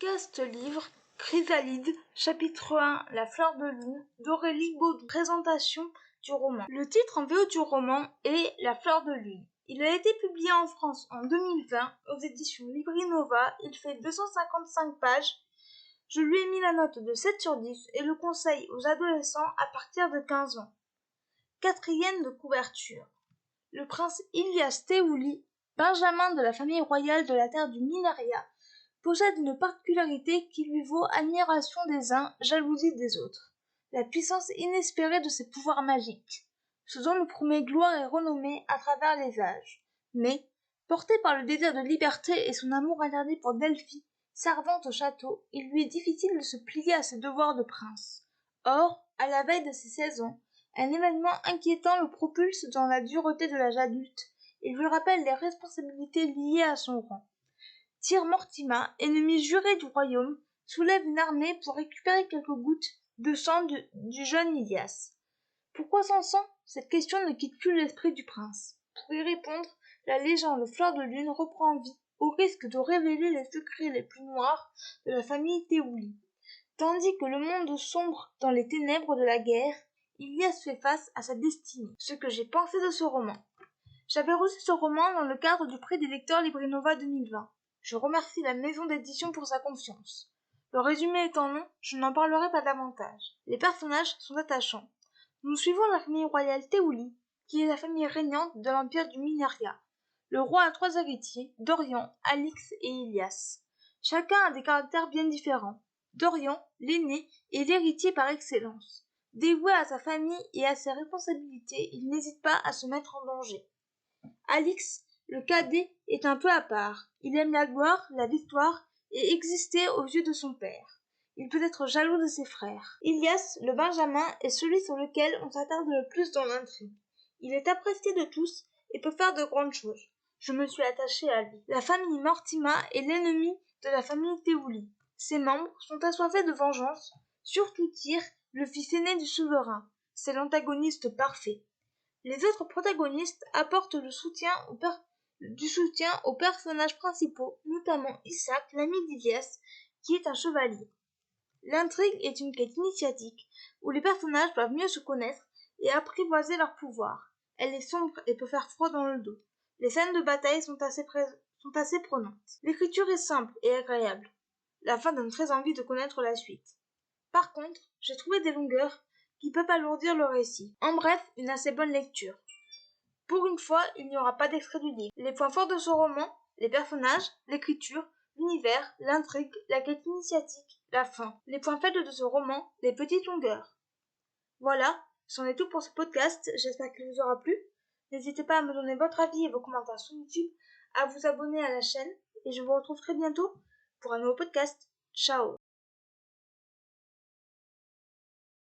Podcast livre Chrysalide, chapitre 1, La fleur de lune, d'Aurélie Baudou. Présentation du roman. Le titre en VO du roman est La fleur de lune. Il a été publié en France en 2020 aux éditions Librinova. Il fait 255 pages. Je lui ai mis la note de 7 sur 10 et le conseille aux adolescents à partir de 15 ans. Quatrième de couverture. Le prince Ilyas Théouli, benjamin de la famille royale de la terre du Mineria, possède une particularité qui lui vaut admiration des uns, jalousie des autres, la puissance inespérée de ses pouvoirs magiques, ce dont lui promet gloire et renommée à travers les âges. Mais, porté par le désir de liberté et son amour interdit pour Delphi, servante au château, il lui est difficile de se plier à ses devoirs de prince. Or, à la veille de ses 16 ans, un événement inquiétant le propulse dans la dureté de l'âge adulte et lui rappelle les responsabilités liées à son rang. Tyr Mortima, ennemi juré du royaume, soulève une armée pour récupérer quelques gouttes de sang du jeune Ilyas. Pourquoi son sang? Cette question ne quitte plus l'esprit du prince. Pour y répondre, la légende Fleur de Lune reprend vie, au risque de révéler les secrets les plus noirs de la famille Théouli. Tandis que le monde sombre dans les ténèbres de la guerre, Ilyas fait face à sa destinée. Ce que j'ai pensé de ce roman. J'avais reçu ce roman dans le cadre du prix des lecteurs Librinova 2020. Je remercie la maison d'édition pour sa confiance. Le résumé étant long, je n'en parlerai pas davantage. Les personnages sont attachants. Nous suivons la famille royale Théouli, qui est la famille régnante de l'empire du Mineria. Le roi a 3 héritiers, Dorian, Alix et Ilyas. Chacun a des caractères bien différents. Dorian, l'aîné, est l'héritier par excellence. Dévoué à sa famille et à ses responsabilités, il n'hésite pas à se mettre en danger. Alix, le cadet, est un peu à part. Il aime la gloire, la victoire et exister aux yeux de son père. Il peut être jaloux de ses frères. Ilyas, le benjamin, est celui sur lequel on s'attarde le plus dans l'intrigue. Il est apprécié de tous et peut faire de grandes choses. Je me suis attachée à lui. La famille Mortima est l'ennemi de la famille Théouli. Ses membres sont assoiffés de vengeance, surtout Tyr, le fils aîné du souverain. C'est l'antagoniste parfait. Les autres protagonistes apportent du soutien aux personnages principaux, notamment Isaac, l'ami d'Ilyas, qui est un chevalier. L'intrigue est une quête initiatique, où les personnages doivent mieux se connaître et apprivoiser leurs pouvoirs. Elle est sombre et peut faire froid dans le dos. Les scènes de bataille sont assez prenantes. L'écriture est simple et agréable. La fin donne très envie de connaître la suite. Par contre, j'ai trouvé des longueurs qui peuvent alourdir le récit. En bref, une assez bonne lecture. Pour une fois, il n'y aura pas d'extrait du livre. Les points forts de ce roman, les personnages, l'écriture, l'univers, l'intrigue, la quête initiatique, la fin. Les points faibles de ce roman, les petites longueurs. Voilà, c'en est tout pour ce podcast, j'espère qu'il vous aura plu. N'hésitez pas à me donner votre avis et vos commentaires sur YouTube, à vous abonner à la chaîne, et je vous retrouve très bientôt pour un nouveau podcast. Ciao!